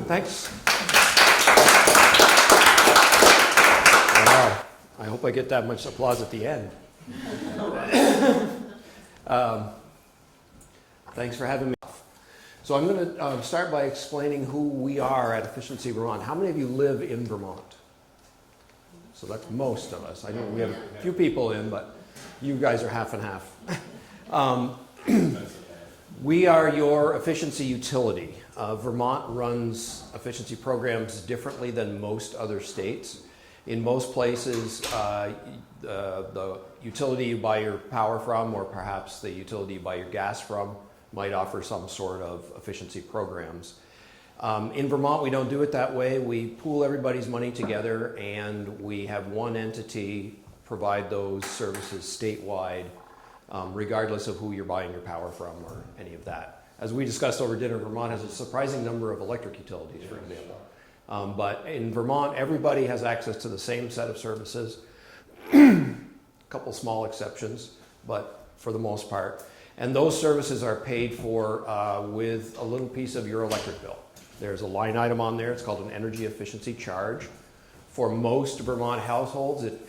Thanks. Wow, I hope I get that much applause at the end. Thanks for having me. So I'm going to start by explaining who we are at Efficiency Vermont. How many of you live in Vermont? So that's most of us. I know we have a few people in, but you guys are half and half. We are your efficiency utility. Vermont runs efficiency programs differently than most other states. In most places, the utility you buy your power from, or perhaps the utility you buy your gas from, might offer some sort of efficiency programs. In Vermont, we don't do it that way. We pool everybody's money together, and we have one entity provide those services statewide, regardless of who you're buying your power from or any of that. As we discussed over dinner, Vermont has a surprising number of electric utilities, for example. But in Vermont, everybody has access to the same set of services. A couple small exceptions, but for the most part. And those services are paid for with a little piece of your electric bill. There's a line item on there. It's called an energy efficiency charge. For most Vermont households, it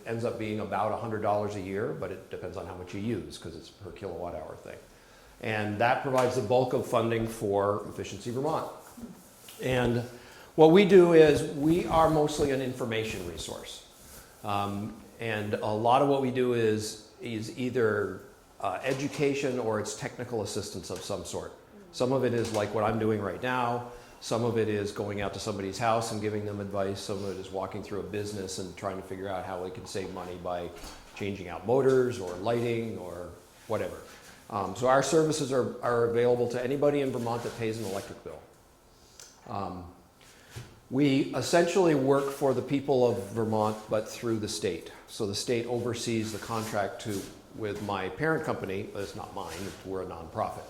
ends up being about $100 a year, but it depends on how much you use because it's per kilowatt hour thing. And that provides the bulk of funding for Efficiency Vermont. And what we do is we are mostly an information resource. And a lot of what we do is either education or it's technical assistance of some sort. Some of it is like what I'm doing right now. Some of it is going out to somebody's house and giving them advice. Some of it is walking through a business and trying to figure out how they can save money by changing out motors or lighting or whatever. So our services are available to anybody in Vermont that pays an electric bill. We essentially work for the people of Vermont, but through the state. So the state oversees the contract with my parent company, but it's not mine, we're a nonprofit.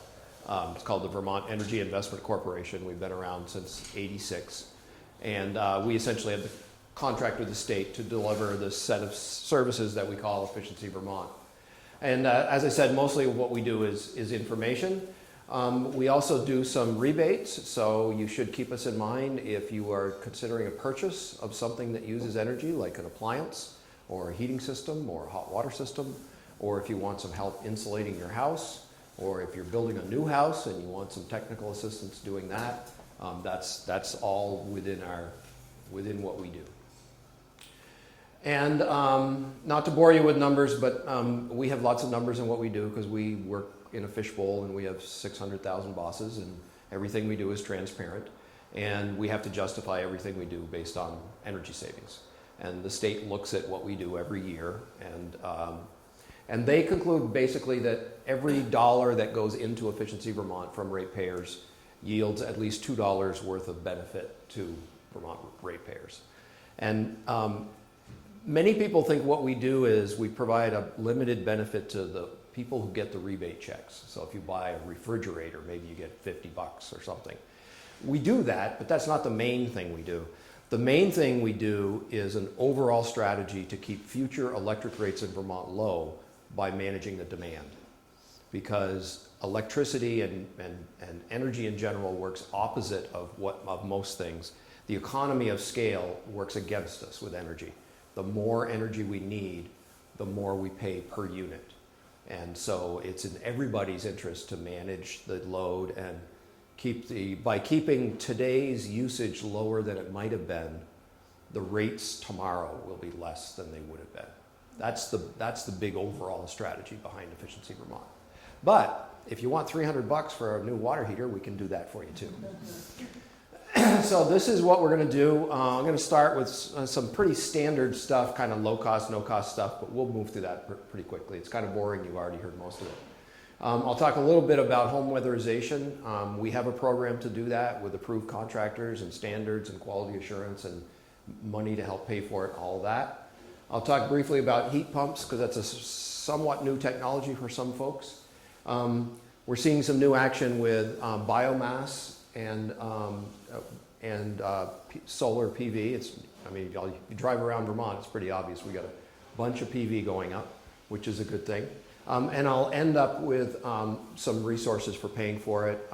It's called the Vermont Energy Investment Corporation. We've been around since '86. And we essentially have the contract with the state to deliver this set of services that we call Efficiency Vermont. And as I said, mostly what we do is information. We also do some rebates, so you should keep us in mind if you are considering a purchase of something that uses energy, like an appliance, or a heating system, or a hot water system, or if you want some help insulating your house, or if you're building a new house and you want some technical assistance doing that. That's all within what we do. And not to bore you with numbers, but we have lots of numbers in what we do because we work in a fishbowl and we have 600,000 bosses and everything we do is transparent. And we have to justify everything we do based on energy savings. And the state looks at what we do every year, and they conclude basically that every dollar that goes into Efficiency Vermont from ratepayers yields at least $2 worth of benefit to Vermont ratepayers. And many people think what we do is we provide a limited benefit to the people who get the rebate checks. So if you buy a refrigerator, maybe you get $50 or something. We do that, but that's not the main thing we do. The main thing we do is an overall strategy to keep future electric rates in Vermont low by managing the demand. Because electricity and energy in general works opposite of most things. The economy of scale works against us with energy. The more energy we need, the more we pay per unit. And so it's in everybody's interest to manage the load and by keeping today's usage lower than it might have been, the rates tomorrow will be less than they would have been. That's the big overall strategy behind Efficiency Vermont. But if you want $300 for a new water heater, we can do that for you too. So this is what we're going to do. I'm going to start with some pretty standard stuff, kind of low cost, no cost stuff, but we'll move through that pretty quickly. It's kind of boring. You've already heard most of it. I'll talk a little bit about home weatherization. We have a program to do that with approved contractors and standards and quality assurance and money to help pay for it, all of that. I'll talk briefly about heat pumps because that's a somewhat new technology for some folks. We're seeing some new action with biomass and solar PV. You drive around Vermont, it's pretty obvious. We got a bunch of PV going up, which is a good thing. And I'll end up with some resources for paying for it,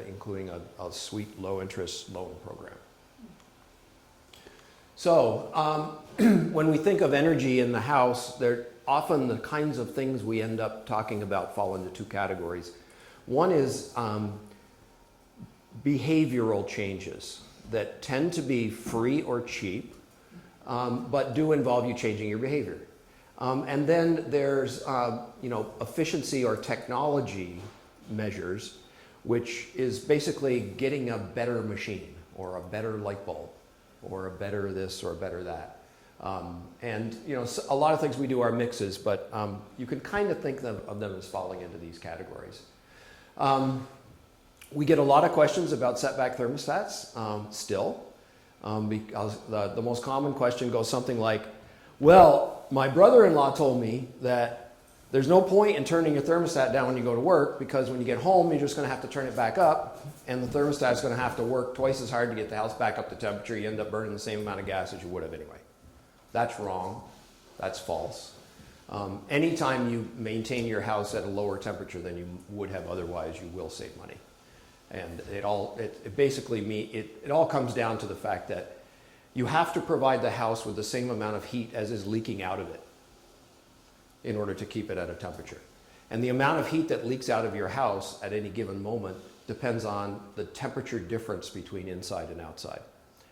including a sweet low-interest loan program. So when we think of energy in the house, often the kinds of things we end up talking about fall into two categories. One is behavioral changes that tend to be free or cheap, but do involve you changing your behavior. And then there's efficiency or technology measures, which is basically getting a better machine or a better light bulb or a better this or a better that. And a lot of things we do are mixes, but you can kind of think of them as falling into these categories. We get a lot of questions about setback thermostats still, because the most common question goes something like, well, my brother-in-law told me that there's no point in turning your thermostat down when you go to work, because when you get home, you're just going to have to turn it back up, and the thermostat's going to have to work twice as hard to get the house back up to temperature. You end up burning the same amount of gas as you would have anyway. That's wrong. That's false. Anytime you maintain your house at a lower temperature than you would have otherwise, you will save money. And it all comes down to the fact that you have to provide the house with the same amount of heat as is leaking out of it in order to keep it at a temperature. And the amount of heat that leaks out of your house at any given moment depends on the temperature difference between inside and outside.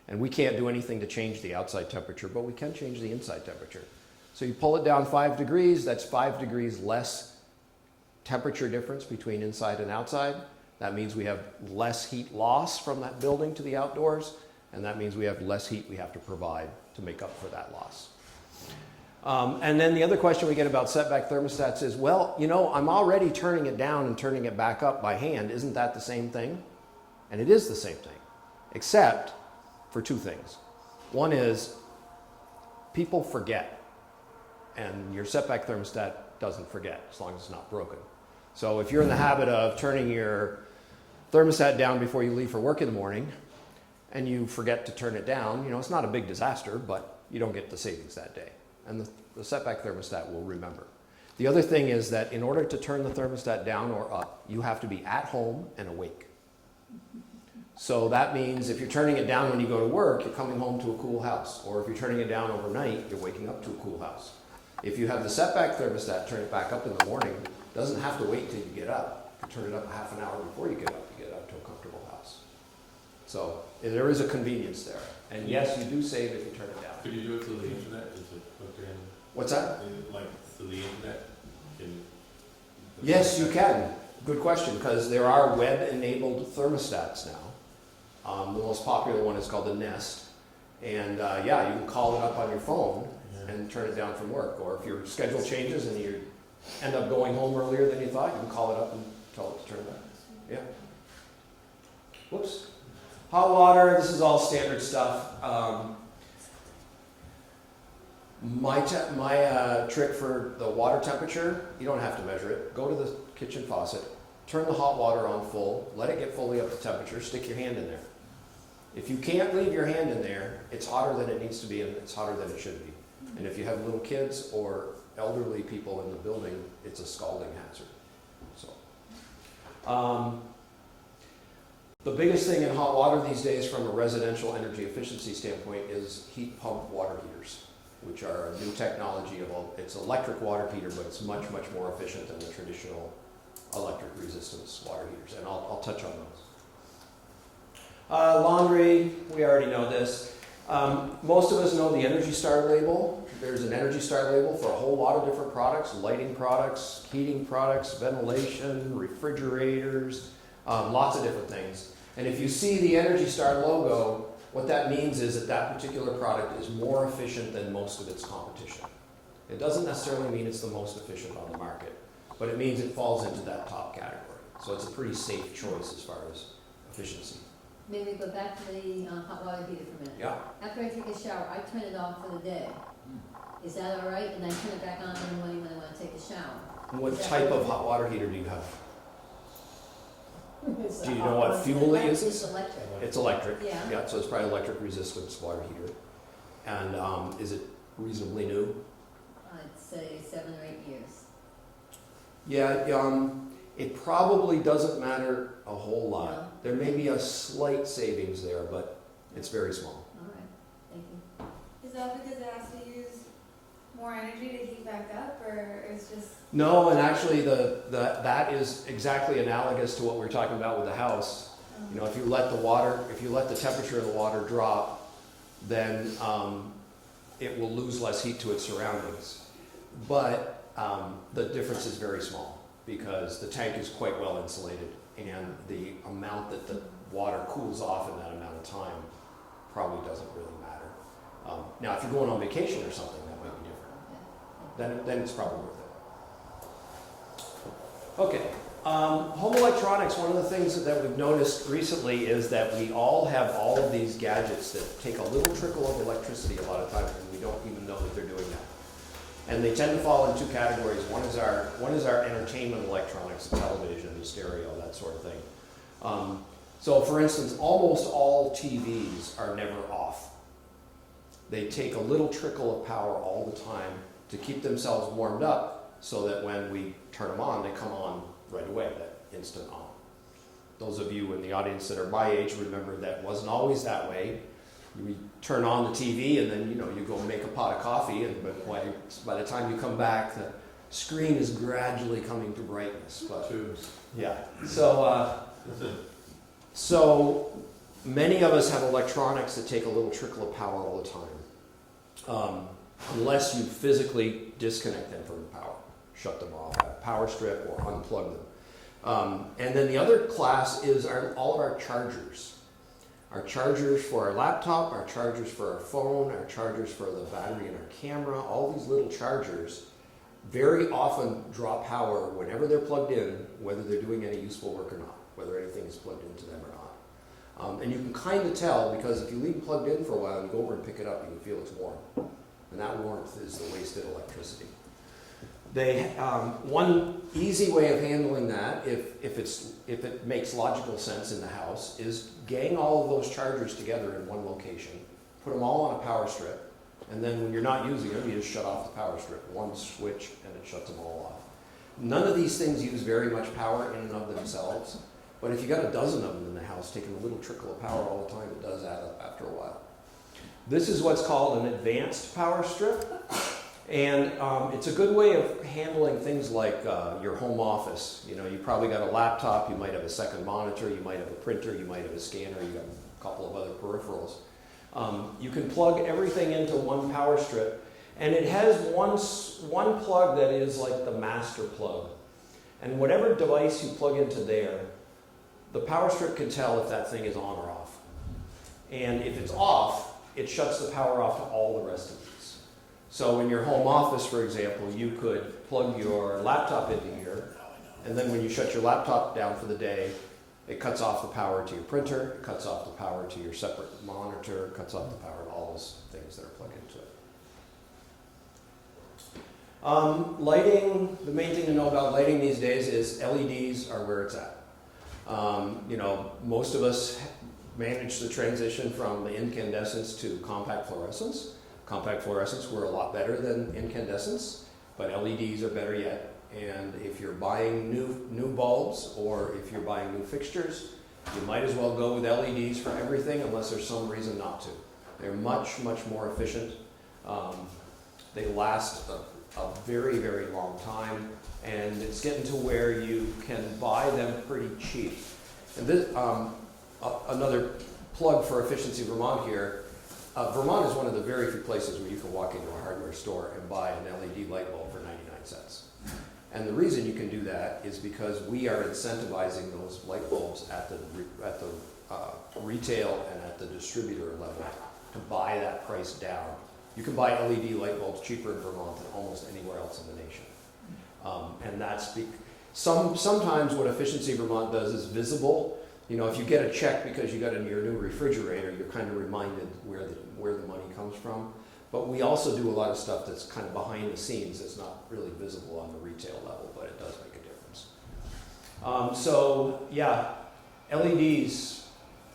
And we can't do anything to change the outside temperature, but we can change the inside temperature. So you pull it down 5 degrees, that's 5 degrees less temperature difference between inside and outside. That means we have less heat loss from that building to the outdoors, and that means we have less heat we have to provide to make up for that loss. And then the other question we get about setback thermostats is, well, I'm already turning it down and turning it back up by hand. Isn't that the same thing? And it is the same thing, except for two things. One is people forget, and your setback thermostat doesn't forget as long as it's not broken. So if you're in the habit of turning your thermostat down before you leave for work in the morning, and you forget to turn it down, it's not a big disaster, but you don't get the savings that day. And the setback thermostat will remember. The other thing is that in order to turn the thermostat down or up, you have to be at home and awake. So that means if you're turning it down when you go to work, you're coming home to a cool house. Or if you're turning it down overnight, you're waking up to a cool house. If you have the setback thermostat, turn it back up in the morning, it doesn't have to wait till you get up. You can turn it up half an hour before you get up to get up to a comfortable house. So there is a convenience there. And yes, you do save if you turn it down. Could you do it through the internet? Is it hooked in? What's that? Like through the internet? Yes, you can. Good question, because there are web-enabled thermostats now. The most popular one is called the Nest. And you can call it up on your phone and turn it down from work. Or if your schedule changes and you end up going home earlier than you thought, you can call it up and tell it to turn it on. Yeah. Whoops. Hot water, this is all standard stuff. My trick for the water temperature, you don't have to measure it. Go to the kitchen faucet, turn the hot water on full, let it get fully up to temperature, stick your hand in there. If you can't leave your hand in there, it's hotter than it needs to be and it's hotter than it should be. And if you have little kids or elderly people in the building, it's a scalding hazard. So, the biggest thing in hot water these days from a residential energy efficiency standpoint is heat pump water heaters, which are a new technology. It's electric water heater, but it's much, much more efficient than the traditional electric resistance water heaters, and I'll touch on those. Laundry, we already know this. Most of us know the Energy Star label. There's an Energy Star label for a whole lot of different products: lighting products, heating products, ventilation, refrigerators, lots of different things. And if you see the Energy Star logo, what that means is that that particular product is more efficient than most of its competition. It doesn't necessarily mean it's the most efficient on the market, but it means it falls into that top category. So it's a pretty safe choice as far as efficiency. Maybe go back to the hot water heater for a minute. Yeah. After I take a shower, I turn it off for the day. Is that all right? And I turn it back on in the morning when I want to take a shower. And what type of hot water heater do you have? Do you know what fuel it uses? It's electric. It's electric. Yeah. So it's probably electric resistance water heater. And is it reasonably new? I'd say 7 or 8 years. Yeah, it probably doesn't matter a whole lot. No. There may be a slight savings there, but it's very small. All right, thank you. Is that because it has to use more energy to heat back up, or it's just? No, and actually that is exactly analogous to what we're talking about with the house. You know, if you let the temperature of the water drop, then it will lose less heat to its surroundings. But the difference is very small because the tank is quite well insulated, and the amount that the water cools off in that amount of time probably doesn't really matter. Now, if you're going on vacation or something, that might be different. Then it's probably worth it. Okay. Home electronics, one of the things that we've noticed recently is that we all have all of these gadgets that take a little trickle of electricity a lot of times, and we don't even know that they're doing that. And they tend to fall in two categories. One is our entertainment electronics, the television, the stereo, that sort of thing. So for instance, almost all TVs are never off. They take a little trickle of power all the time to keep themselves warmed up so that when we turn them on, they come on right away, that instant on. Those of you in the audience that are my age remember that wasn't always that way. You turn on the TV and then you go make a pot of coffee, and by the time you come back, the screen is gradually coming to brightness. But Tubes. yeah, so many of us have electronics that take a little trickle of power all the time, unless you physically disconnect them from the power, shut them off, have a power strip, or unplug them. And then the other class is all of our chargers. Our chargers for our laptop, our chargers for our phone, our chargers for the battery in our camera, all these little chargers very often draw power whenever they're plugged in, whether they're doing any useful work or not, whether anything is plugged into them or not. And you can kind of tell because if you leave it plugged in for a while and you go over and pick it up, you can feel it's warm. And that warmth is the wasted electricity. One easy way of handling that, if it makes logical sense in the house, is gang all of those chargers together in one location, put them all on a power strip, and then when you're not using them, you just shut off the power strip. One switch, and it shuts them all off. None of these things use very much power in and of themselves, but if you got a dozen of them in the house taking a little trickle of power all the time, it does add up after a while. This is what's called an advanced power strip. And it's a good way of handling things like your home office. You probably got a laptop, you might have a second monitor, you might have a printer, you might have a scanner, you got a couple of other peripherals. You can plug everything into one power strip, and it has one plug that is like the master plug. And whatever device you plug into there, the power strip can tell if that thing is on or off. And if it's off, it shuts the power off to all the rest of these. So in your home office, for example, you could plug your laptop into here, and then when you shut your laptop down for the day, it cuts off the power to your printer, it cuts off the power to your separate monitor, it cuts off the power to all those things that are plugged into it. Lighting, the main thing to know about lighting these days is LEDs are where it's at. Most of us managed the transition from the incandescents to compact fluorescents. Compact fluorescents were a lot better than incandescents, but LEDs are better yet. And if you're buying new bulbs or if you're buying new fixtures, you might as well go with LEDs for everything unless there's some reason not to. They're much, much more efficient. They last a very, very long time, and it's getting to where you can buy them pretty cheap. And this, another plug for Efficiency Vermont here. Vermont is one of the very few places where you can walk into a hardware store and buy an LED light bulb for 99 cents. And the reason you can do that is because we are incentivizing those light bulbs at the retail and at the distributor level to buy that price down. You can buy LED light bulbs cheaper in Vermont than almost anywhere else in the nation. And that's sometimes what Efficiency Vermont does is visible. If you get a check because you got your new refrigerator, you're kind of reminded where the money comes from. But we also do a lot of stuff that's kind of behind the scenes that's not really visible on the retail level, but it does make a difference. LEDs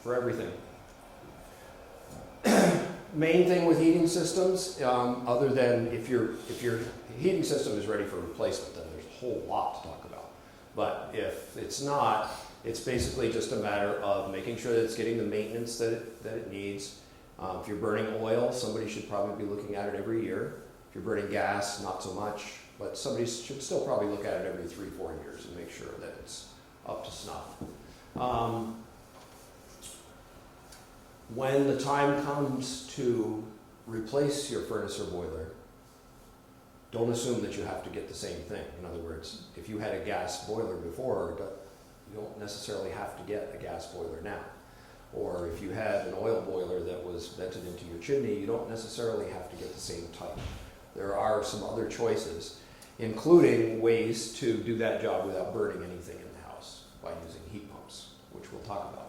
for everything. Main thing with heating systems, other than if your heating system is ready for replacement, then there's whole lot to talk about. But if it's not, it's basically just a matter of making sure that it's getting the maintenance that it needs. If you're burning oil, somebody should probably be looking at it every year. If you're burning gas, not so much, but somebody should still probably look at it every 3-4 years and make sure that it's up to snuff. When the time comes to replace your furnace or boiler, don't assume that you have to get the same thing. In other words, if you had a gas boiler before, you don't necessarily have to get a gas boiler now. Or if you had an oil boiler that was vented into your chimney, you don't necessarily have to get the same type. There are some other choices, including ways to do that job without burning anything in the house by using heat pumps, which we'll talk about.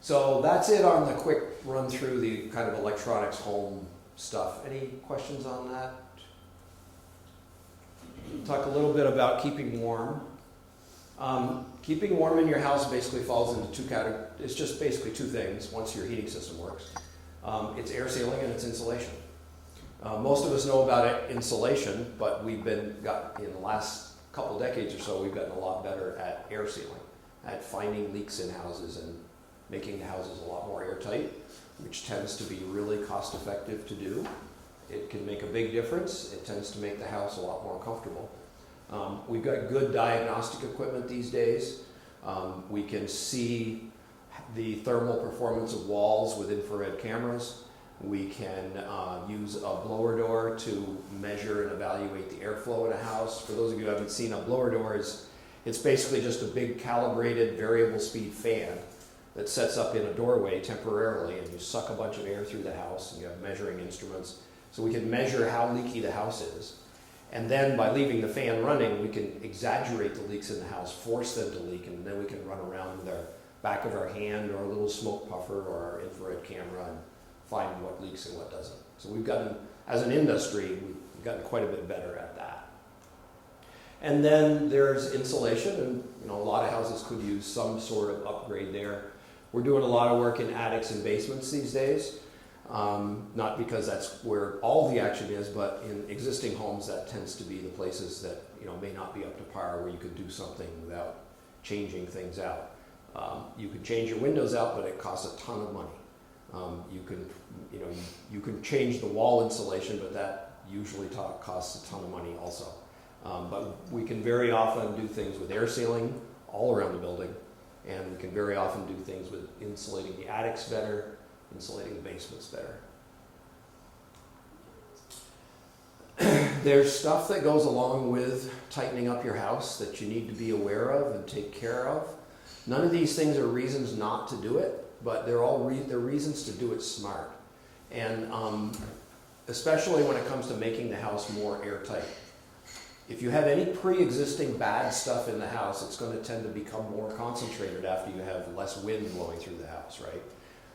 So that's it on the quick run through the kind of electronics home stuff. Any questions on that? Talk a little bit about keeping warm. Keeping warm in your house basically falls into two categories. It's just basically two things once your heating system works. It's air sealing and it's insulation. Most of us know about insulation, but in the last couple decades or so, we've gotten a lot better at air sealing, at finding leaks in houses and making the houses a lot more airtight, which tends to be really cost effective to do. It can make a big difference. It tends to make the house a lot more comfortable. We've got good diagnostic equipment these days. We can see the thermal performance of walls with infrared cameras. We can use a blower door to measure and evaluate the airflow in a house. For those of you who haven't seen, a blower door it's basically just a big calibrated variable speed fan that sets up in a doorway temporarily, and you suck a bunch of air through the house, and you have measuring instruments. So we can measure how leaky the house is. And then by leaving the fan running, we can exaggerate the leaks in the house, force them to leak, and then we can run around with our back of our hand or a little smoke puffer or our infrared camera and find what leaks and what doesn't. So we've gotten, as an industry, we've gotten quite a bit better at that. And then there's insulation, and a lot of houses could use some sort of upgrade there. We're doing a lot of work in attics and basements these days. Not because that's where all the action is, but in existing homes, that tends to be the places that may not be up to par, where you could do something without changing things out. You can change your windows out, but it costs a ton of money. You can change the wall insulation, but that usually costs a ton of money also. But we can very often do things with air sealing all around the building, and we can very often do things with insulating the attics better, insulating the basements better. There's stuff that goes along with tightening up your house that you need to be aware of and take care of. None of these things are reasons not to do it, but they're reasons to do it smart. And especially when it comes to making the house more airtight. If you have any pre-existing bad stuff in the house, it's going to tend to become more concentrated after you have less wind blowing through the house, right?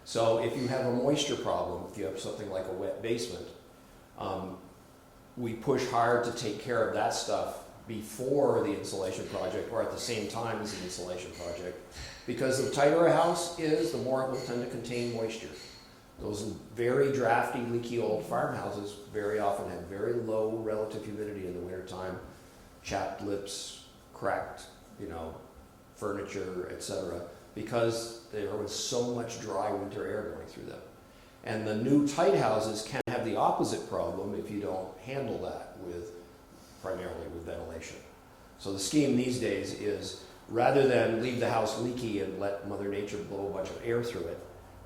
So if you have a moisture problem, if you have something like a wet basement, we push hard to take care of that stuff before the insulation project or at the same time as the insulation project, because the tighter a house is, the more it will tend to contain moisture. Those very drafty, leaky old farmhouses very often have very low relative humidity in the wintertime, chapped lips, cracked, furniture, etc., because there was so much dry winter air going through them. And the new tight houses can have the opposite problem if you don't handle that primarily with ventilation. So the scheme these days is, rather than leave the house leaky and let Mother Nature blow a bunch of air through it,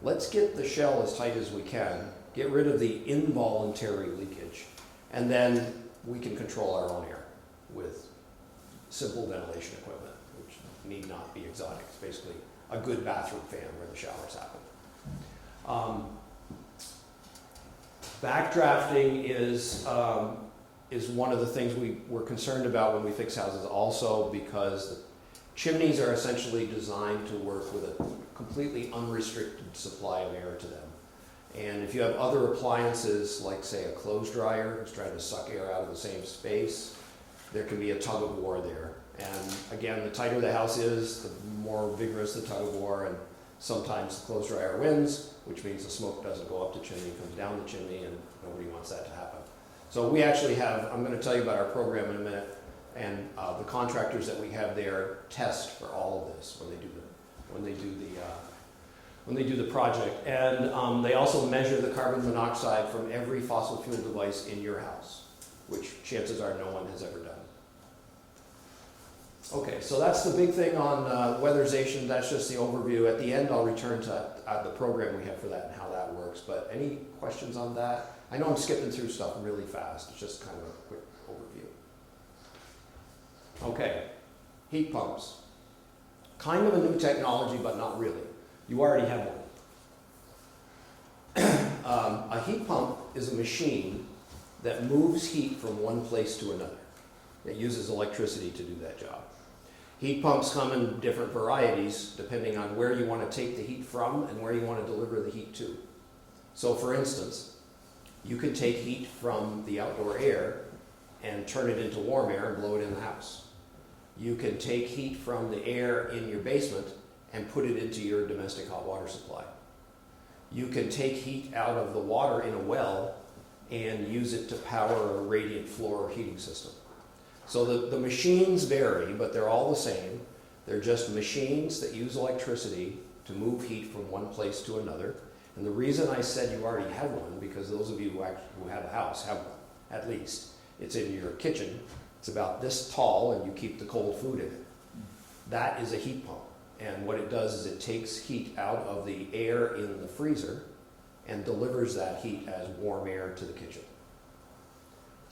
let's get the shell as tight as we can, get rid of the involuntary leakage, and then we can control our own air with simple ventilation equipment, which need not be exotic. It's basically a good bathroom fan where the showers happen. Backdrafting is one of the things we're concerned about when we fix houses also, because the chimneys are essentially designed to work with a completely unrestricted supply of air to them. And if you have other appliances, like say a clothes dryer, who's trying to suck air out of the same space, there can be a tug of war there. And again, the tighter the house is, the more vigorous the tug of war, and sometimes the clothes dryer wins, which means the smoke doesn't go up the chimney, it comes down the chimney, and nobody wants that to happen. So we actually have, I'm going to tell you about our program in a minute, And the contractors that we have there test for all of this when they do the project. And they also measure the carbon monoxide from every fossil fuel device in your house, which chances are no one has ever done. Okay, so that's the big thing on weatherization. That's just the overview. At the end, I'll return to the program we have for that and how that works. But any questions on that? I know I'm skipping through stuff really fast. It's just kind of a quick overview. Okay, heat pumps. Kind of a new technology, but not really. You already have one. A heat pump is a machine that moves heat from one place to another. It uses electricity to do that job. Heat pumps come in different varieties depending on where you want to take the heat from and where you want to deliver the heat to. So for instance, you could take heat from the outdoor air and turn it into warm air and blow it in the house. You can take heat from the air in your basement and put it into your domestic hot water supply. You can take heat out of the water in a well and use it to power a radiant floor heating system. So the machines vary, but they're all the same. They're just machines that use electricity to move heat from one place to another. And the reason I said you already have one, because those of you who have a house have one, at least. It's in your kitchen. It's about this tall, and you keep the cold food in it. That is a heat pump. And what it does is it takes heat out of the air in the freezer and delivers that heat as warm air to the kitchen.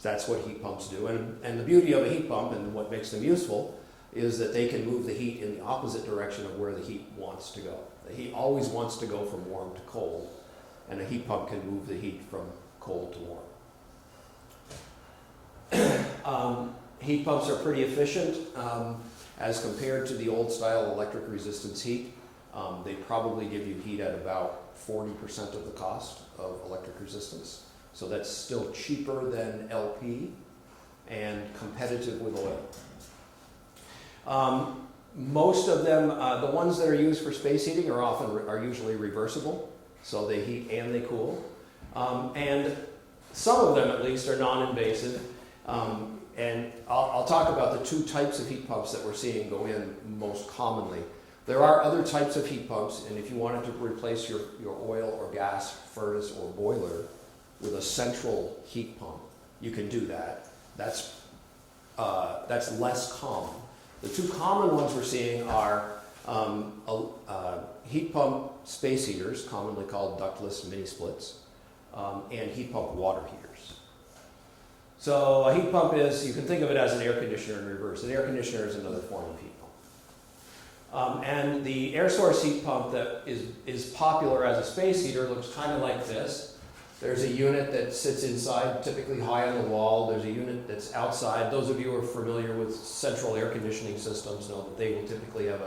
That's what heat pumps do. And the beauty of a heat pump and what makes them useful is that they can move the heat in the opposite direction of where the heat wants to go. The heat always wants to go from warm to cold, and a heat pump can move the heat from cold to warm. Heat pumps are pretty efficient as compared to the old style electric resistance heat. They probably give you heat at about 40% of the cost of electric resistance. So that's still cheaper than LP and competitive with oil. Most of them, the ones that are used for space heating are usually reversible. So they heat and they cool. And some of them at least are non-invasive. And I'll talk about the two types of heat pumps that we're seeing go in most commonly. There are other types of heat pumps, and if you wanted to replace your oil or gas furnace or boiler with a central heat pump, you can do that. That's less common. The two common ones we're seeing are heat pump space heaters, commonly called ductless mini splits, and heat pump water heaters. So a heat pump is, you can think of it as an air conditioner in reverse. An air conditioner is another form of heat pump. And the air source heat pump that is popular as a space heater looks kind of like this. There's a unit that sits inside, typically high on the wall. There's a unit that's outside. Those of you who are familiar with central air conditioning systems know that they will typically have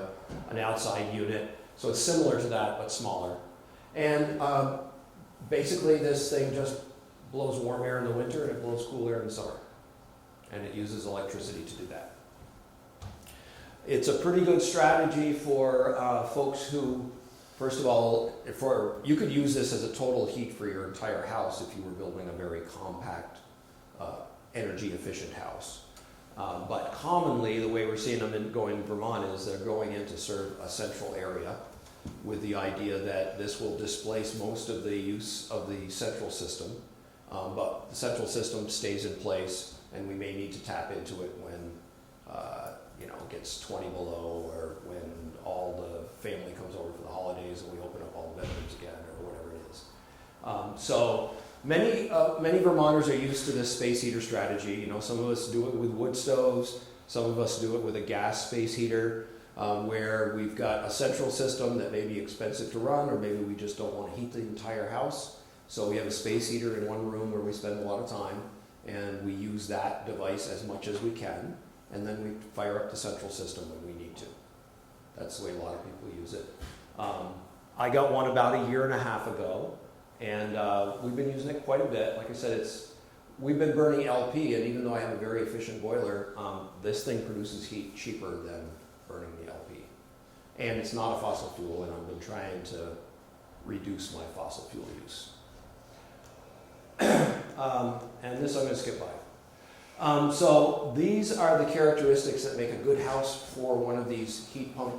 an outside unit. So it's similar to that, but smaller. And basically this thing just blows warm air in the winter and it blows cool air in the summer. And it uses electricity to do that. It's a pretty good strategy for folks who, first of all, you could use this as a total heat for your entire house if you were building a very compact, energy efficient house. But commonly, the way we're seeing them going in Vermont is they're going in to serve a central area with the idea that this will displace most of the use of the central system. But the central system stays in place, and we may need to tap into it when it gets 20 below, or when all the family comes over for the holidays and we open up all the bedrooms again, or whatever it is. So many Vermonters are used to this space heater strategy. Some of us do it with wood stoves. Some of us do it with a gas space heater, where we've got a central system that may be expensive to run, or maybe we just don't want to heat the entire house. So we have a space heater in one room where we spend a lot of time, and we use that device as much as we can, and then we fire up the central system when we need to. That's the way a lot of people use it. I got one about a year and a half ago, and we've been using it quite a bit. Like I said, we've been burning LP, and even though I have a very efficient boiler, this thing produces heat cheaper than burning the LP. And it's not a fossil fuel, and I've been trying to reduce my fossil fuel use. And this I'm going to skip by. So these are the characteristics that make a good house for one of these heat pump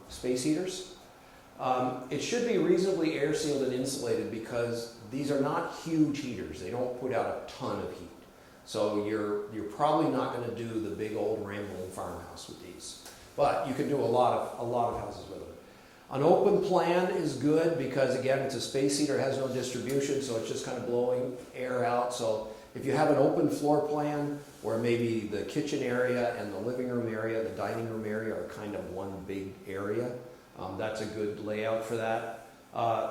space heaters. It should be reasonably air sealed and insulated because these are not huge heaters. They don't put out a ton of heat. So you're probably not going to do the big old rambling farmhouse with these. But you can do a lot of houses with them. An open plan is good because again it's a space heater, it has no distribution, so it's just kind of blowing air out. So if you have an open floor plan where maybe the kitchen area and the living room area, the dining room area are kind of one big area, that's a good layout for that.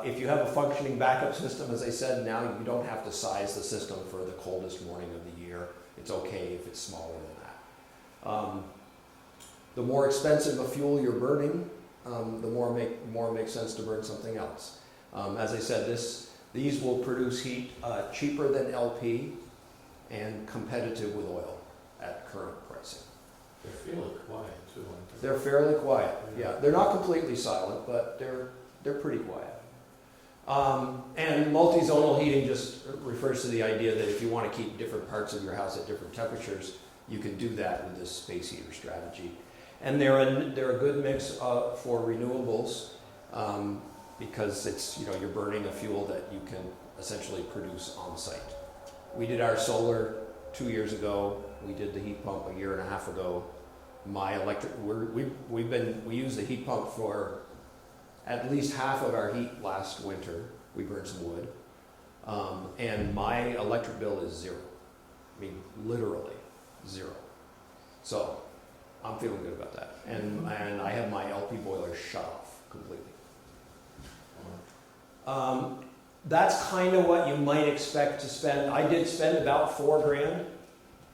If you have a functioning backup system, as I said, now you don't have to size the system for the coldest morning of the year. It's okay if it's smaller than that. The more expensive a fuel you're burning, the more it makes sense to burn something else. As I said, these will produce heat cheaper than LP and competitive with oil at current pricing. They're fairly quiet too, aren't they? They're fairly quiet. Yeah, they're not completely silent, but they're pretty quiet. And multi-zonal heating just refers to the idea that if you want to keep different parts of your house at different temperatures, you can do that with this space heater strategy. And they're a good mix for renewables because it's you're burning a fuel that you can essentially produce on site. We did our solar 2 years ago. We did the heat pump a year and a half ago. My electric we used the heat pump for at least half of our heat last winter. We burned some wood, and my electric bill is zero. I mean, literally zero. So I'm feeling good about that. And I have my LP boiler shut off completely. That's kind of what you might expect to spend. I did spend about $4,000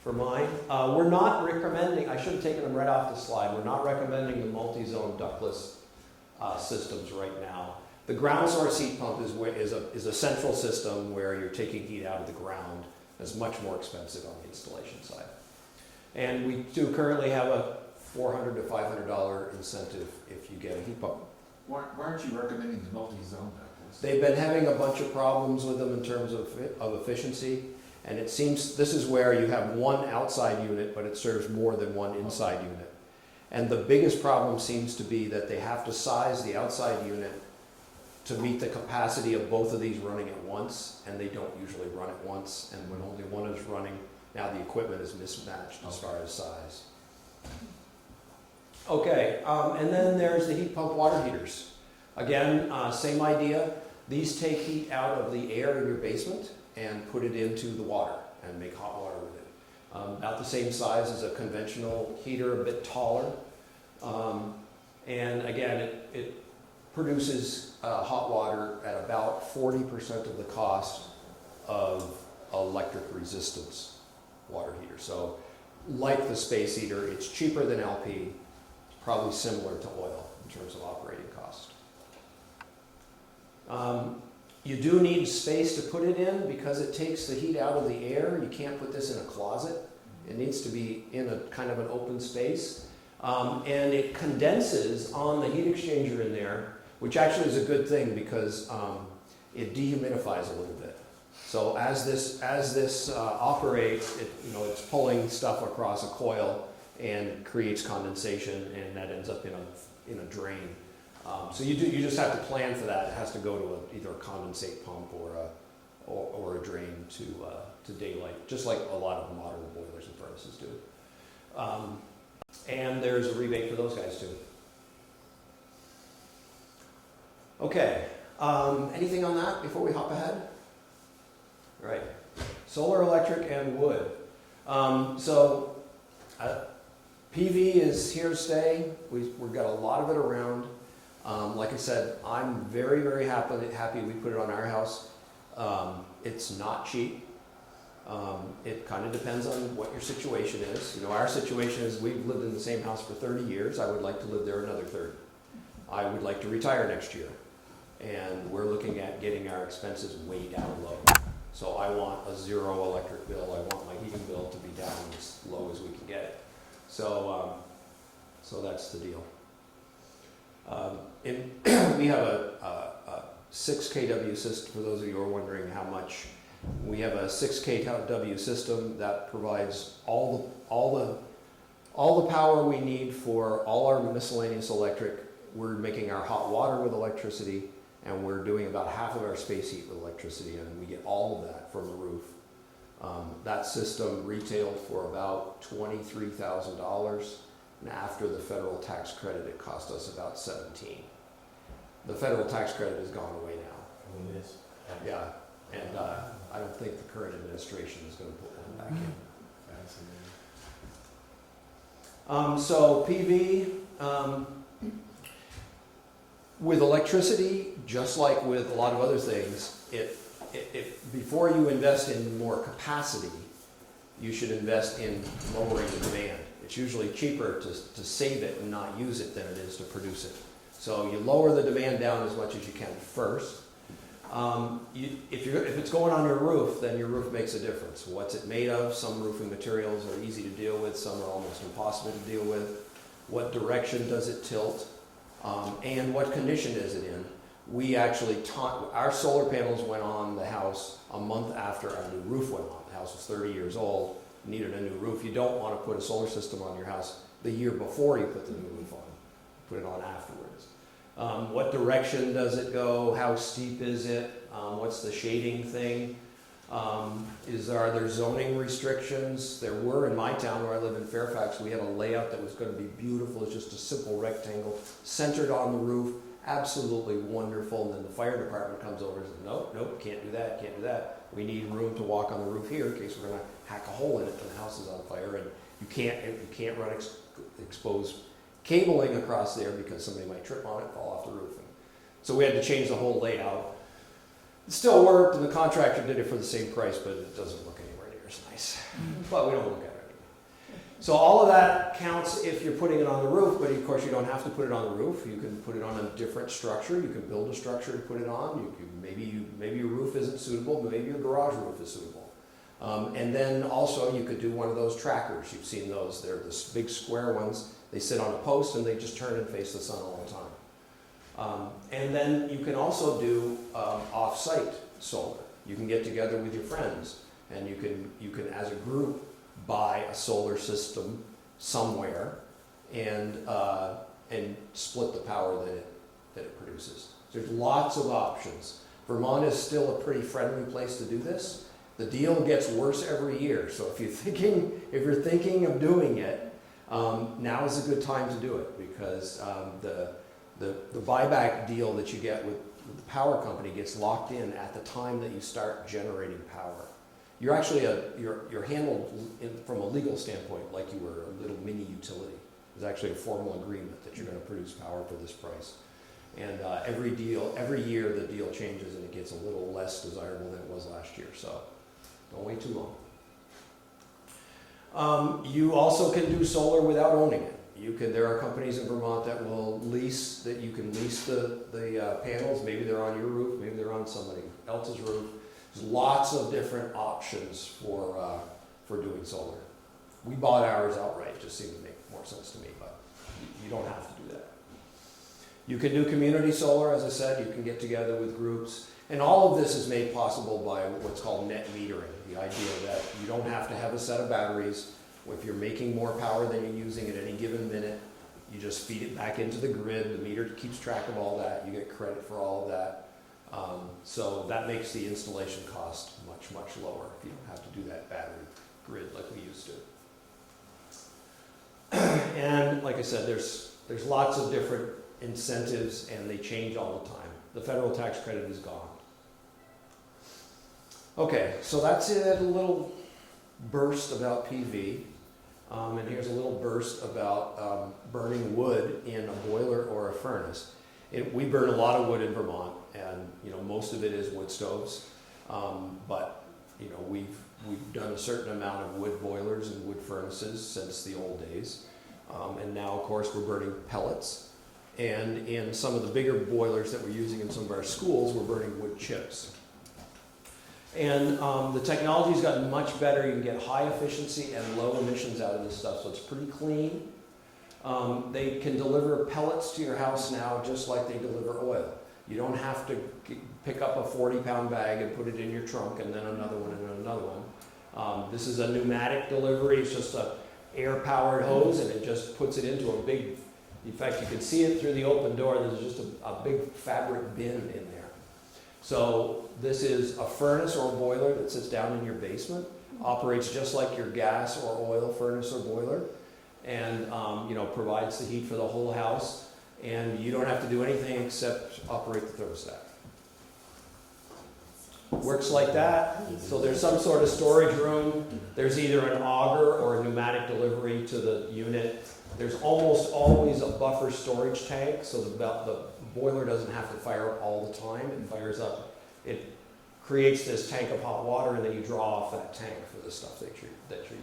for mine. We're not recommending, I should have taken them right off the slide, we're not recommending the multi-zone ductless systems right now. The ground source heat pump is a central system where you're taking heat out of the ground. It's much more expensive on the installation side. And we do currently have a $400 to $500 incentive if you get a heat pump. Why aren't you recommending the multi-zone ductless? They've been having a bunch of problems with them in terms of efficiency, and it seems this is where you have one outside unit, but it serves more than one inside unit. And the biggest problem seems to be that they have to size the outside unit to meet the capacity of both of these running at once, and they don't usually run at once, and when only one is running, now the equipment is mismatched as far as size. Okay, and then there's the heat pump water heaters. Again, same idea. These take heat out of the air in your basement and put it into the water and make hot water with it. About the same size as a conventional heater, a bit taller. And again, it produces hot water at about 40% of the cost of electric resistance water heater. So like the space heater, it's cheaper than LP, probably similar to oil in terms of operating cost. You do need space to put it in because it takes the heat out of the air. You can't put this in a closet. It needs to be in a kind of an open space. And it condenses on the heat exchanger in there, which actually is a good thing because it dehumidifies a little bit. So as this operates, it's pulling stuff across a coil and creates condensation, and that ends up in a drain. So you just have to plan for that. It has to go to either a condensate pump or a drain to daylight, just like a lot of modern boilers and furnaces do. And there's a rebate for those guys too. Okay, anything on that before we hop ahead? All right, solar, electric, and wood. PV is here to stay. We've got a lot of it around. Like I said, I'm very, very happy we put it on our house. It's not cheap. It kind of depends on what your situation is. Our situation is we've lived in the same house for 30 years. I would like to live there another 30. I would like to retire next year. And we're looking at getting our expenses way down low. So I want a zero electric bill. I want my heating bill to be down as low as we can get it. So that's the deal. We have a 6 kW system, for those of you who are wondering how much We have a 6 kW system that provides all the power we need for all our miscellaneous electric. We're making our hot water with electricity, and we're doing about half of our space heat with electricity, and we get all of that from the roof. That system retailed for about $23,000, and after the federal tax credit, it cost us about $17,000. The federal tax credit has gone away now. It is. Yeah, and I don't think the current administration is going to put one back in. Fascinating. So PV, with electricity, just like with a lot of other things, before you invest in more capacity, you should invest in lowering the demand. It's usually cheaper to save it and not use it than it is to produce it. So you lower the demand down as much as you can first. If it's going on your roof, then your roof makes a difference. What's it made of? Some roofing materials are easy to deal with, some are almost impossible to deal with. What direction does it tilt? And what condition is it in? We actually our solar panels went on the house a month after our new roof went on. The house was 30 years old, needed a new roof. You don't want to put a solar system on your house the year before you put the new roof on. Put it on afterwards. What direction does it go? How steep is it? What's the shading thing? Are there zoning restrictions? There were in my town where I live in Fairfax. We had a layout that was going to be beautiful. It's just a simple rectangle centered on the roof. Absolutely wonderful. And then the fire department comes over and says, nope, can't do that, can't do that. We need room to walk on the roof here in case we're going to hack a hole in it when the house is on fire. And you can't run exposed cabling across there because somebody might trip on it and fall off the roof. So we had to change the whole layout. It still worked, and the contractor did it for the same price, but it doesn't look anywhere near as nice. But we don't look at it anymore. So all of that counts if you're putting it on the roof, but of course you don't have to put it on the roof. You can put it on a different structure. You can build a structure to put it on. Maybe your roof isn't suitable, but maybe your garage roof is suitable. And then also you could do one of those trackers. You've seen those. They're the big square ones. They sit on a post and they just turn and face the sun all the time. And then you can also do off-site solar. You can get together with your friends, and you can as a group buy a solar system somewhere and split the power that it produces. There's lots of options. Vermont is still a pretty friendly place to do this. The deal gets worse every year, so if you're thinking of doing it, now is a good time to do it, because the buyback deal that you get with the power company gets locked in at the time that you start generating power. You're actually you're handled from a legal standpoint like you were a little mini utility. There's actually a formal agreement that you're going to produce power for this price. And every year the deal changes and it gets a little less desirable than it was last year. So don't wait too long. You also can do solar without owning it. There are companies in Vermont that will lease the panels. Maybe they're on your roof, maybe they're on somebody else's roof. There's lots of different options for doing solar. We bought ours outright. It just seemed to make more sense to me, but you don't have to do that. You can do community solar, as I said. You can get together with groups. And all of this is made possible by what's called net metering, the idea that you don't have to have a set of batteries. If you're making more power than you're using at any given minute, you just feed it back into the grid. The meter keeps track of all that. You get credit for all of that. So that makes the installation cost much, much lower if you don't have to do that battery grid like we used to. And like I said, there's lots of different incentives, and they change all the time. The federal tax credit is gone. Okay, so that's it, a little burst about PV. And here's a little burst about burning wood in a boiler or a furnace. We burn a lot of wood in Vermont, and most of it is wood stoves. But we've done a certain amount of wood boilers and wood furnaces since the old days. And now, of course, we're burning pellets. And in some of the bigger boilers that we're using in some of our schools, we're burning wood chips. And the technology's gotten much better. You can get high efficiency and low emissions out of this stuff, so it's pretty clean. They can deliver pellets to your house now just like they deliver oil. You don't have to pick up a 40-pound bag and put it in your trunk, and then another one and another one. This is a pneumatic delivery. It's just a air-powered hose, and it just puts it into a big, in fact, you can see it through the open door. There's just a big fabric bin in there. So this is a furnace or boiler that sits down in your basement, operates just like your gas or oil furnace or boiler, and provides the heat for the whole house, and you don't have to do anything except operate the thermostat. Works like that. So there's some sort of storage room. There's either an auger or a pneumatic delivery to the unit. There's almost always a buffer storage tank, so the boiler doesn't have to fire up all the time. It fires up, it creates this tank of hot water, and then you draw off that tank for the stuff that you're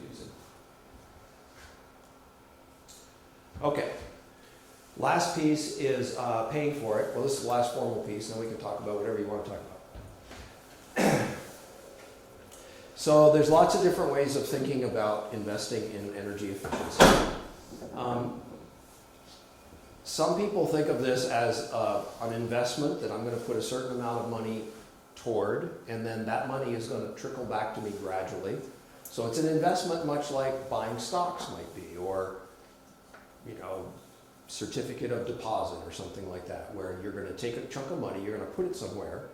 using. Okay. Last piece is paying for it. Well, this is the last formal piece, and then we can talk about whatever you want to talk about. So there's lots of different ways of thinking about investing in energy efficiency. Some people think of this as an investment that I'm going to put a certain amount of money toward, and then that money is going to trickle back to me gradually. So it's an investment much like buying stocks might be, or certificate of deposit or something like that, where you're going to take a chunk of money, you're going to put it somewhere,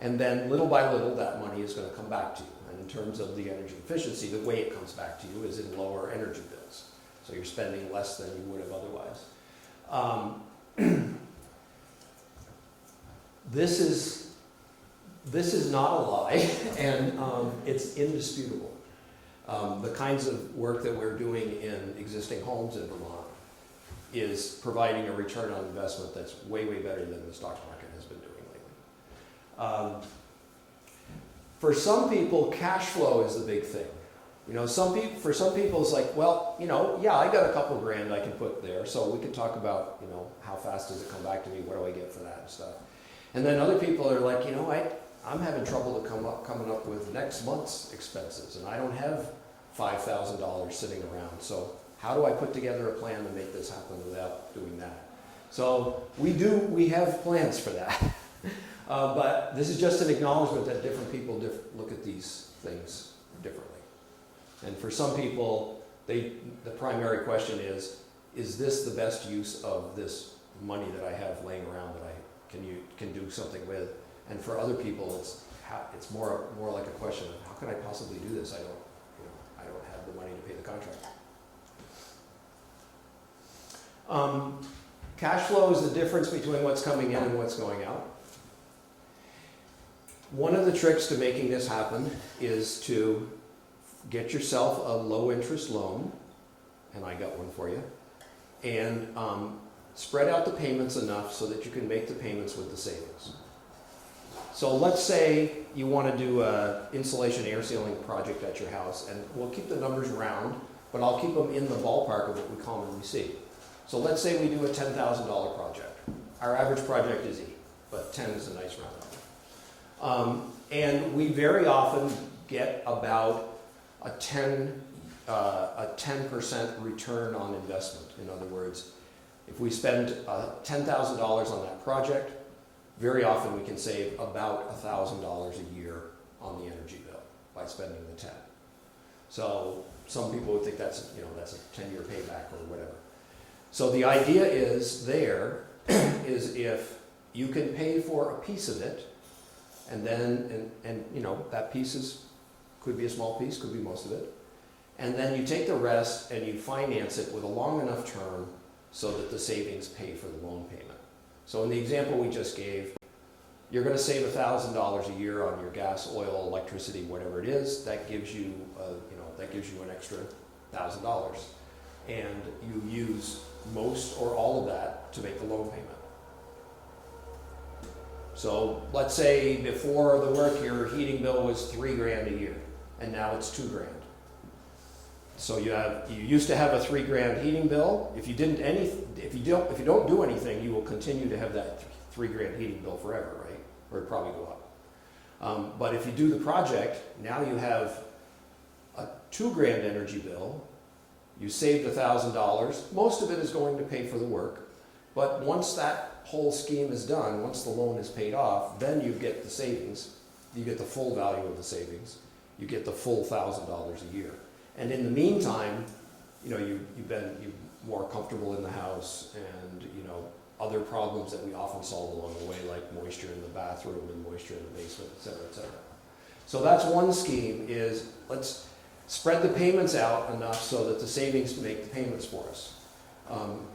and then little by little that money is going to come back to you. And in terms of the energy efficiency, the way it comes back to you is in lower energy bills. So you're spending less than you would have otherwise. This is not a lie, and it's indisputable. The kinds of work that we're doing in existing homes in Vermont is providing a return on investment that's way, way better than the stock market has been doing lately. For some people, cash flow is the big thing. For some people, it's like, well, yeah, I got a couple grand I can put there, so we can talk about, how fast does it come back to me? What do I get for that and stuff? And then other people are like, I'm having trouble coming up with next month's expenses, and I don't have $5,000 sitting around. So how do I put together a plan to make this happen without doing that? So we have plans for that. But this is just an acknowledgement that different people look at these things differently. And for some people, the primary question is this the best use of this money that I have laying around that I can do something with? And for other people, it's more like a question of how can I possibly do this? I don't have the money to pay the contract. Cash flow is the difference between what's coming in and what's going out. One of the tricks to making this happen is to get yourself a low interest loan, and I got one for you, and spread out the payments enough so that you can make the payments with the savings. So let's say you want to do an insulation air sealing project at your house, and we'll keep the numbers round, but I'll keep them in the ballpark of what we commonly see. So let's say we do a $10,000 project. Our average project is E, but 10 is a nice round number. And we very often get about a 10% return on investment. In other words, if we spend $10,000 on that project, very often we can save about $1,000 a year on the energy bill by spending the 10. So some people would think that's a 10-year payback or whatever. So the idea is if you can pay for a piece of it, and then that piece could be a small piece, could be most of it, and then you take the rest and you finance it with a long enough term so that the savings pay for the loan payment. So in the example we just gave, you're going to save $1,000 a year on your gas, oil, electricity, whatever it is. That gives you an extra $1,000, and you use most or all of that to make the loan payment. So let's say before the work, your heating bill was $3,000 a year, and now it's $2,000. So you used to have a $3,000 heating bill. If you don't do anything, you will continue to have that $3,000 heating bill forever, right? Or it'd probably go up. But if you do the project, now you have a $2,000 energy bill. You saved $1,000. Most of it is going to pay for the work, but once that whole scheme is done, once the loan is paid off, then you get the savings. You get the full value of the savings. You get the full $1,000 a year. And in the meantime, you know, you're more comfortable in the house, and, you know, other problems that we often solve along the way, like moisture in the bathroom and moisture in the basement, et cetera, et cetera. So that's one scheme, is let's spread the payments out enough so that the savings make the payments for us.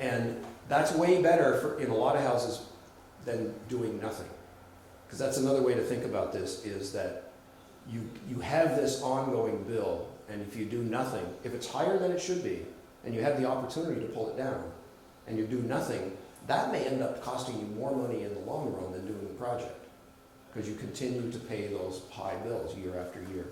And that's way better in a lot of houses than doing nothing. Because that's another way to think about this, is that you have this ongoing bill, and if you do nothing, if it's higher than it should be, and you have the opportunity to pull it down, and you do nothing, that may end up costing you more money in the long run than doing the project, because you continue to pay those high bills year after year.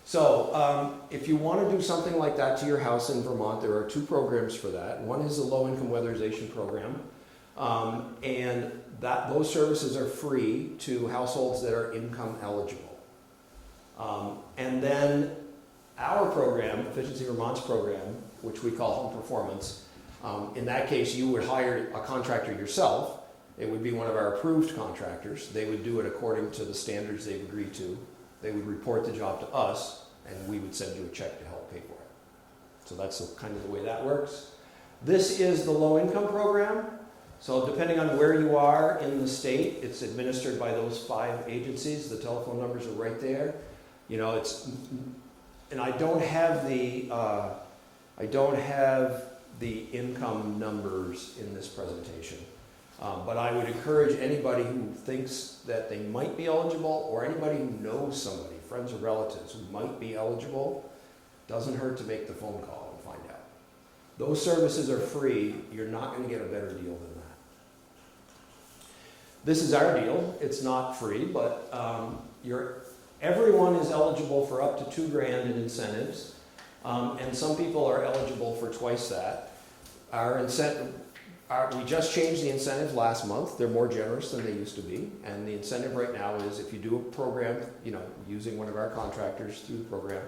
So if you want to do something like that to your house in Vermont, there are two programs for that. One is the low-income weatherization program, and those services are free to households that are income eligible. And then our program, Efficiency Vermont's program, which we call Home Performance, in that case you would hire a contractor yourself. It would be one of our approved contractors. They would do it according to the standards they've agreed to. They would report the job to us, and we would send you a check to help pay for it. So that's kind of the way that works. This is the low-income program. So depending on where you are in the state, it's administered by those 5 agencies. The telephone numbers are right there. You know, and I don't have the income numbers in this presentation. But I would encourage anybody who thinks that they might be eligible, or anybody who knows somebody, friends or relatives, who might be eligible, doesn't hurt to make the phone call and find out. Those services are free. You're not going to get a better deal than that. This is our deal. It's not free, but everyone is eligible for up to $2,000 in incentives, and some people are eligible for twice that. We just changed the incentives last month. They're more generous than they used to be. And the incentive right now is, if you do a program, you know, using one of our contractors through the program,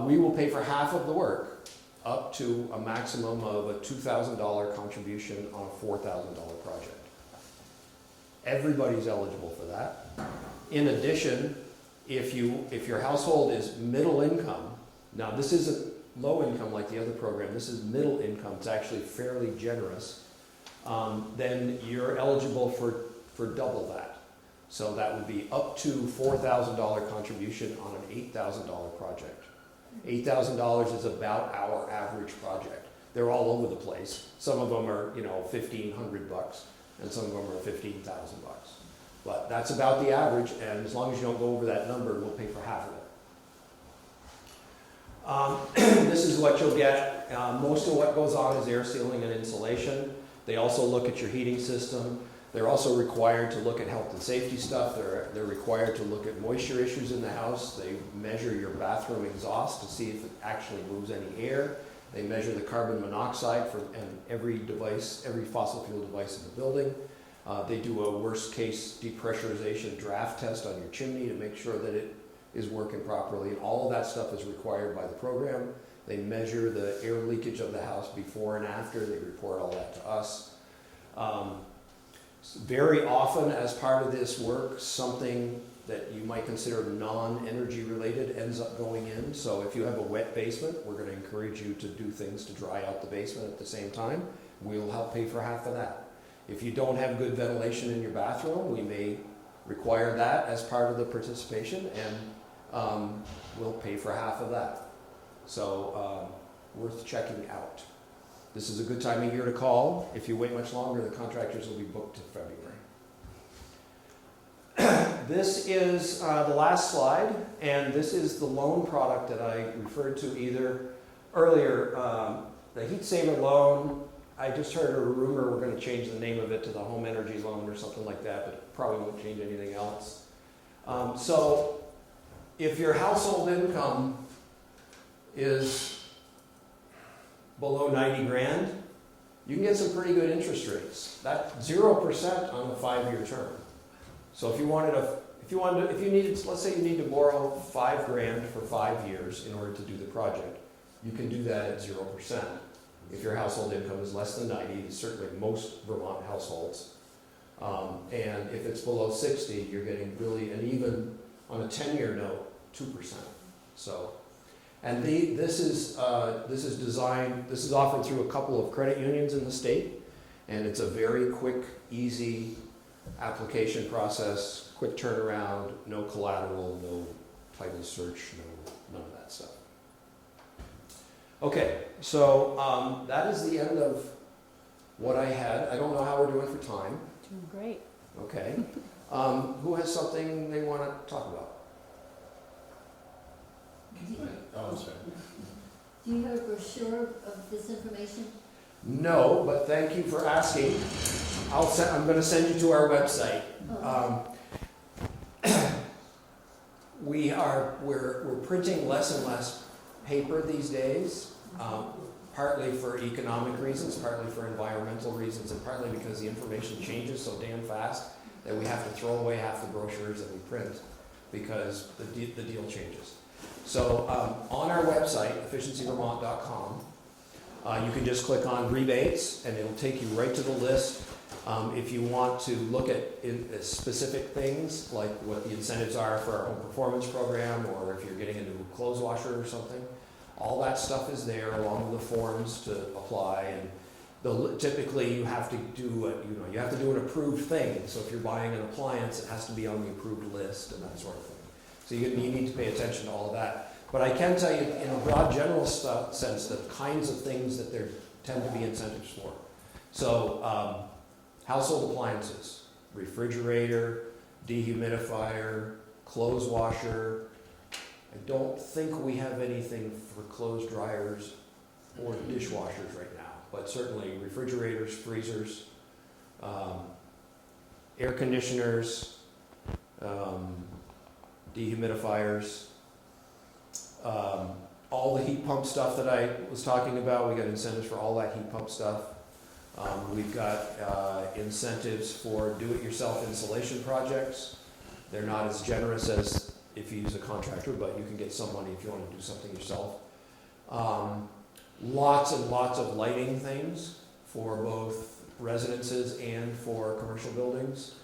we will pay for half of the work, up to a maximum of a $2,000 contribution on a $4,000 project. Everybody's eligible for that. In addition, if your household is middle income, now this isn't low income like the other program, this is middle income, it's actually fairly generous, then you're eligible for double that. So that would be up to $4,000 contribution on an $8,000 project. $8,000 is about our average project. They're all over the place. Some of them are, you know, $1,500, and some of them are $15,000. But that's about the average, and as long as you don't go over that number, we'll pay for half of it. This is what you'll get. Most of what goes on is air sealing and insulation. They also look at your heating system. They're also required to look at health and safety stuff. They're required to look at moisture issues in the house. They measure your bathroom exhaust to see if it actually moves any air. They measure the carbon monoxide from every fossil fuel device in the building. They do a worst case depressurization draft test on your chimney to make sure that it is working properly. And all of that stuff is required by the program. They measure the air leakage of the house before and after. They report all that to us. Very often, as part of this work, something that you might consider non-energy related ends up going in. So if you have a wet basement, we're going to encourage you to do things to dry out the basement at the same time. We'll help pay for half of that. If you don't have good ventilation in your bathroom, we may require that as part of the participation, and we'll pay for half of that. So worth checking out. This is a good time of year to call. If you wait much longer, the contractors will be booked to February. This is the last slide, and this is the loan product that I referred to either earlier. The Heat Saver loan, I just heard a rumor we're going to change the name of it to the Home Energy Loan or something like that, but it probably won't change anything else. So if your household income is below 90 grand, you can get some pretty good interest rates. That's 0% on the 5-year term. So if you needed, let's say you need to borrow 5 grand for 5 years in order to do the project, you can do that at 0%. if your household income is less than 90, it's certainly most Vermont households. And if it's below 60, you're getting really, and even on a 10-year note, 2%. So, and this is designed, this is offered through a couple of credit unions in the state, and it's a very quick, easy application process, quick turnaround, no collateral, no title search, none of that stuff. Okay, so that is the end of what I had. I don't know how we're doing for time. Doing great. Okay. Who has something they want to talk about? Oh, I'm sorry. Do you have a brochure of this information? No, but thank you for asking. I'm going to send you to our website. We're printing less and less paper these days, partly for economic reasons, partly for environmental reasons, and partly because the information changes so damn fast that we have to throw away half the brochures that we print because the deal changes. So on our website, efficiencyvermont.com, you can just click on rebates and it'll take you right to the list. If you want to look at specific things, like what the incentives are for our home performance program, or if you're getting a new clothes washer or something, all that stuff is there along with the forms to apply. And typically you have to do you have to do an approved thing. So if you're buying an appliance, it has to be on the approved list and that sort of thing. So you need to pay attention to all of that. But I can tell you in a broad general sense the kinds of things that there tend to be incentives for. So household appliances, refrigerator, dehumidifier, clothes washer. I don't think we have anything for clothes dryers or dishwashers right now, but certainly refrigerators, freezers, air conditioners, dehumidifiers, all the heat pump stuff that I was talking about. We got incentives for all that heat pump stuff. We've got incentives for do-it-yourself insulation projects. They're not as generous as if you use a contractor, but you can get some money if you want to do something yourself. Lots and lots of lighting things for both residences and for commercial buildings.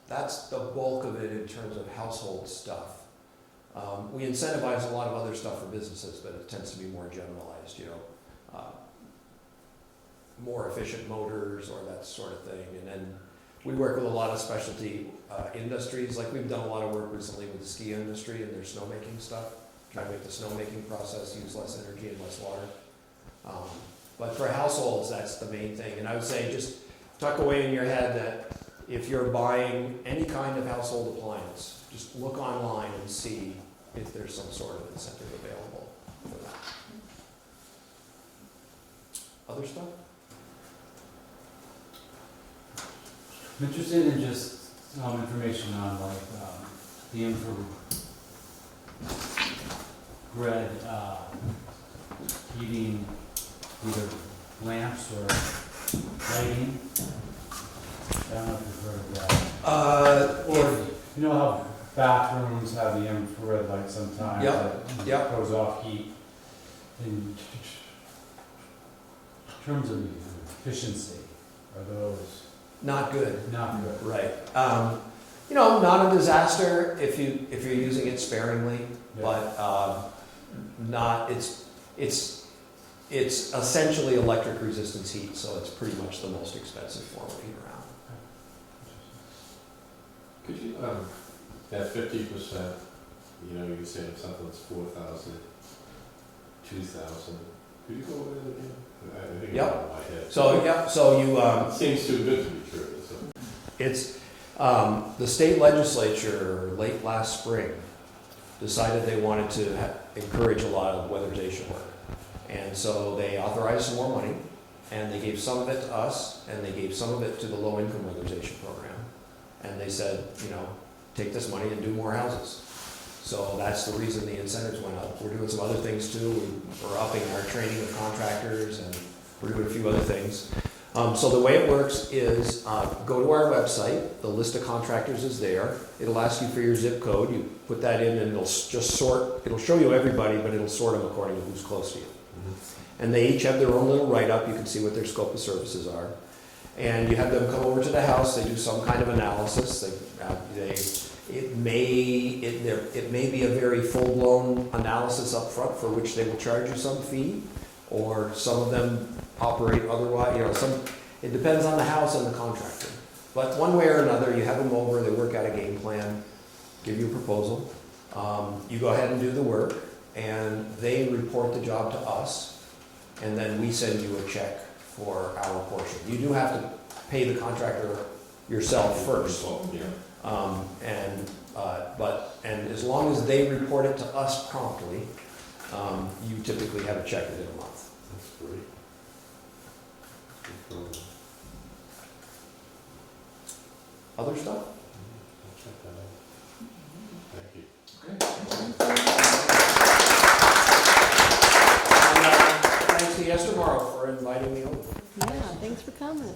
That's the bulk of it in terms of household stuff. We incentivize a lot of other stuff for businesses, but it tends to be more generalized, more efficient motors or that sort of thing. And then we work with a lot of specialty industries. Like we've done a lot of work recently with the ski industry and their snowmaking stuff, trying to make the snowmaking process use less energy and less water. But for households, that's the main thing. And I would say just tuck away in your head that if you're buying any kind of household appliance, just look online and see if there's some sort of incentive available for that. Other stuff? I'm interested in just some information on the infrared heating, either lamps or lighting. I don't know if you've heard of that. Or you know how bathrooms have the infrared light sometimes that goes off heat. In terms of efficiency, are those Not good. not good? Right. Not a disaster if you're using it sparingly, Yeah. but not. It's essentially electric resistance heat, so it's pretty much the most expensive form of heat around. Could you, that 50%, you say if something's 4,000, 2,000, could you go over that again? I think Yep. it's in my head. So you It seems too good to be true, so. it's the state legislature late last spring decided they wanted to encourage a lot of weatherization work, and so they authorized some more money, and they gave some of it to us, and they gave some of it to the low-income weatherization program, and they said, take this money and do more houses. So that's the reason the incentives went up. We're doing some other things too. We're upping our training of contractors, and we're doing a few other things. So the way it works is go to our website, the list of contractors is there. It'll ask you for your zip code. You put that in and it'll just sort, it'll show you everybody, but it'll sort them according to who's close to you. And they each have their own little write-up. You can see what their scope of services are. And you have them come over to the house. They do some kind of analysis. It may be a very full-blown analysis up front for which they will charge you some fee, or some of them operate otherwise. It depends on the house and the contractor. But one way or another, you have them over. They work out a game plan, give you a proposal. You go ahead and do the work, and they report the job to us. And then we send you a check for our portion. You do have to pay the contractor yourself first. Yeah. And as long as they report it to us promptly, you typically have a check within a month. That's great. Good program. Other stuff? I'll check that out. Thank you. And, thanks to Yestermorrow for inviting me over. Yeah, thanks for coming.